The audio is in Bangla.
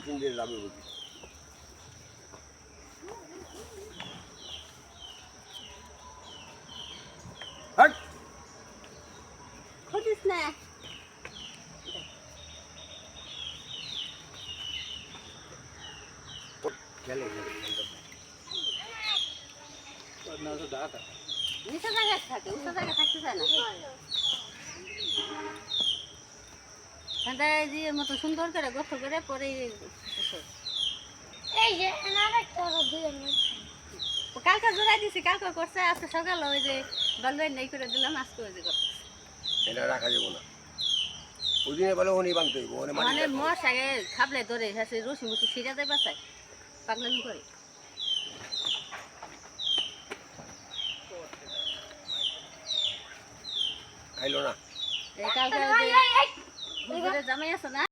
চিন্তা যাবে বুঝি খুঁজিস না খেলে নিচে জায়গায় থাকে উঁচু জায়গায় থাকতে চায় না যে মতো সুন্দর করে গর্ত করে পরে এই যে আরেকটা দুই কালকে জোড়াই দিছি কালকে করছে আজকে সকালে ওই যে বালুয়াই নেই করে দিলাম আজকে ওই যে করছে এটা রাখা যাবো না ওই দিনে বলে উনি বানতে হইব মানে মশাকে খাবলে ধরে হ্যাঁ রসি মুসি ছিঁড়া যায় বাসায় পাগলামি করে খাইলো না এই কালকে জামাই আছে না